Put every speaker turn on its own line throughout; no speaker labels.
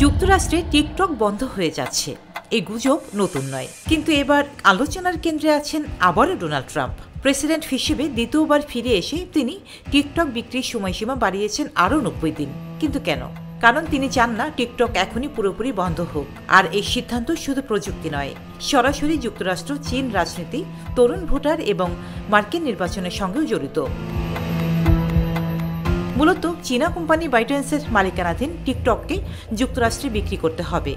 যুক্তরাষ্ট্রে টিকটক বন্ধ হয়ে যাচ্ছে, এই গুজব নতুন নয়। কিন্তু এবার আলোচনার কেন্দ্রে আছেন আবারও ডোনাল্ড ট্রাম্প। প্রেসিডেন্ট হিসেবে দ্বিতীয়বার ফিরে এসে তিনি টিকটক বিক্রির সময়সীমা বাড়িয়েছেন আরও 90 দিন। কিন্তু কেন? কারণ তিনি চান না টিকটক এখনই পুরোপুরি বন্ধ হোক। আর এই সিদ্ধান্ত শুধু প্রযুক্তি নয়, সরাসরি যুক্তরাষ্ট্র, চীন রাজনীতি, তরুণ ভোটার এবং মার্কিন নির্বাচনের সঙ্গেও জড়িত। মূলত চীনা কোম্পানি বাইটেন্সের মালিকানাধীন টিকটককে যুক্তরাষ্ট্রে বিক্রি করতে হবে।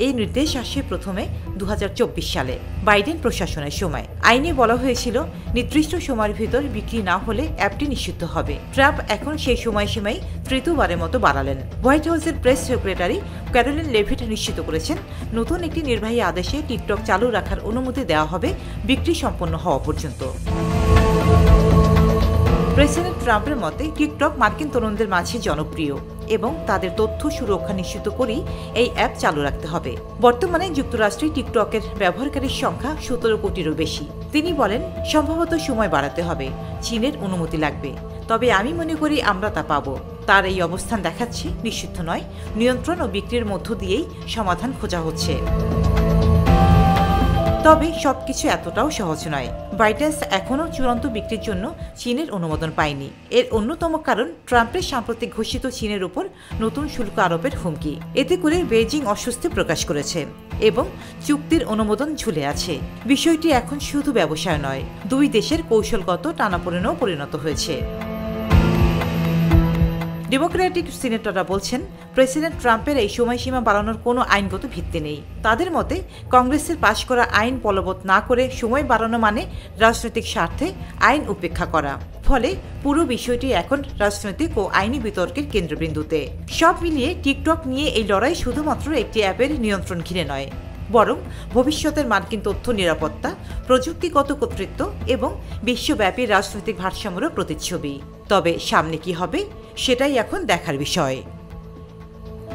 এই নির্দেশ আসে প্রথমে 2024 সালে বাইডেন প্রশাসনের সময়। আইনে বলা হয়েছিল নির্দিষ্ট সময়ের ভিতর বিক্রি না হলে অ্যাপটি নিষিদ্ধ হবে। ট্রাম্প এখন সেই সময়সীমাই তৃতীয়বারের মতো বাড়ালেন। হোয়াইট হাউসের প্রেস সেক্রেটারি ক্যারোলিন লেভিট নিশ্চিত করেছেন, নতুন একটি নির্বাহী আদেশে টিকটক চালু রাখার অনুমতি দেওয়া হবে বিক্রি সম্পন্ন হওয়া পর্যন্ত। প্রেসিডেন্ট ট্রাম্পের মতে টিকটক মার্কিন তরুণদের মাঝে জনপ্রিয় এবং তাদের তথ্য সুরক্ষা নিশ্চিত করেই এই অ্যাপ চালু রাখতে হবে। বর্তমানে যুক্তরাষ্ট্রে টিকটকের ব্যবহারকারীর সংখ্যা 17 কোটিরও বেশি। তিনি বলেন, সম্ভবত সময় বাড়াতে হবে, চীনের অনুমতি লাগবে, তবে আমি মনে করি আমরা তা পাব। তার এই অবস্থান দেখাচ্ছে নিষিদ্ধ নয়, নিয়ন্ত্রণ ও বিক্রির মধ্য দিয়েই সমাধান খোঁজা হচ্ছে। তবে সবকিছু এতটাও সহজ নয়। বাইটেন্স এখনও চূড়ান্ত বিক্রির জন্য চীনের অনুমোদন পায়নি। এর অন্যতম কারণ ট্রাম্পের সাম্প্রতিক ঘোষিত চীনের উপর নতুন শুল্ক আরোপের হুমকি। এতে করে বেইজিং অস্বস্তি প্রকাশ করেছে এবং চুক্তির অনুমোদন ঝুলে আছে। বিষয়টি এখন শুধু ব্যবসায় নয়, দুই দেশের কৌশলগত টানাপোড়েনেও পরিণত হয়েছে। ডেমোক্রেটিক সিনেটররা বলছেন, প্রেসিডেন্ট ট্রাম্পের এই সময়সীমা বাড়ানোর কোনো আইনগত ভিত্তি নেই। তাদের মতে কংগ্রেসের পাশ করা আইন বলবৎ না করে সময় বাড়ানো মানে রাজনৈতিক স্বার্থে আইন উপেক্ষা করা। ফলে পুরো বিষয়টি এখন রাজনৈতিক ও আইনি বিতর্কের কেন্দ্রবিন্দুতে। সব মিলিয়ে টিকটক নিয়ে এই লড়াই শুধুমাত্র একটি অ্যাপের নিয়ন্ত্রণ ঘিরে নয়, বরং ভবিষ্যতের মার্কিন তথ্য নিরাপত্তা, প্রযুক্তিগত কর্তৃত্ব এবং বিশ্বব্যাপী রাজনৈতিক ভারসাম্যের প্রতিচ্ছবি। তবে সামনে কি হবে সেটাই এখন দেখার বিষয়।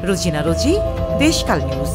রোজিনা রোজি, দেশকাল নিউজ।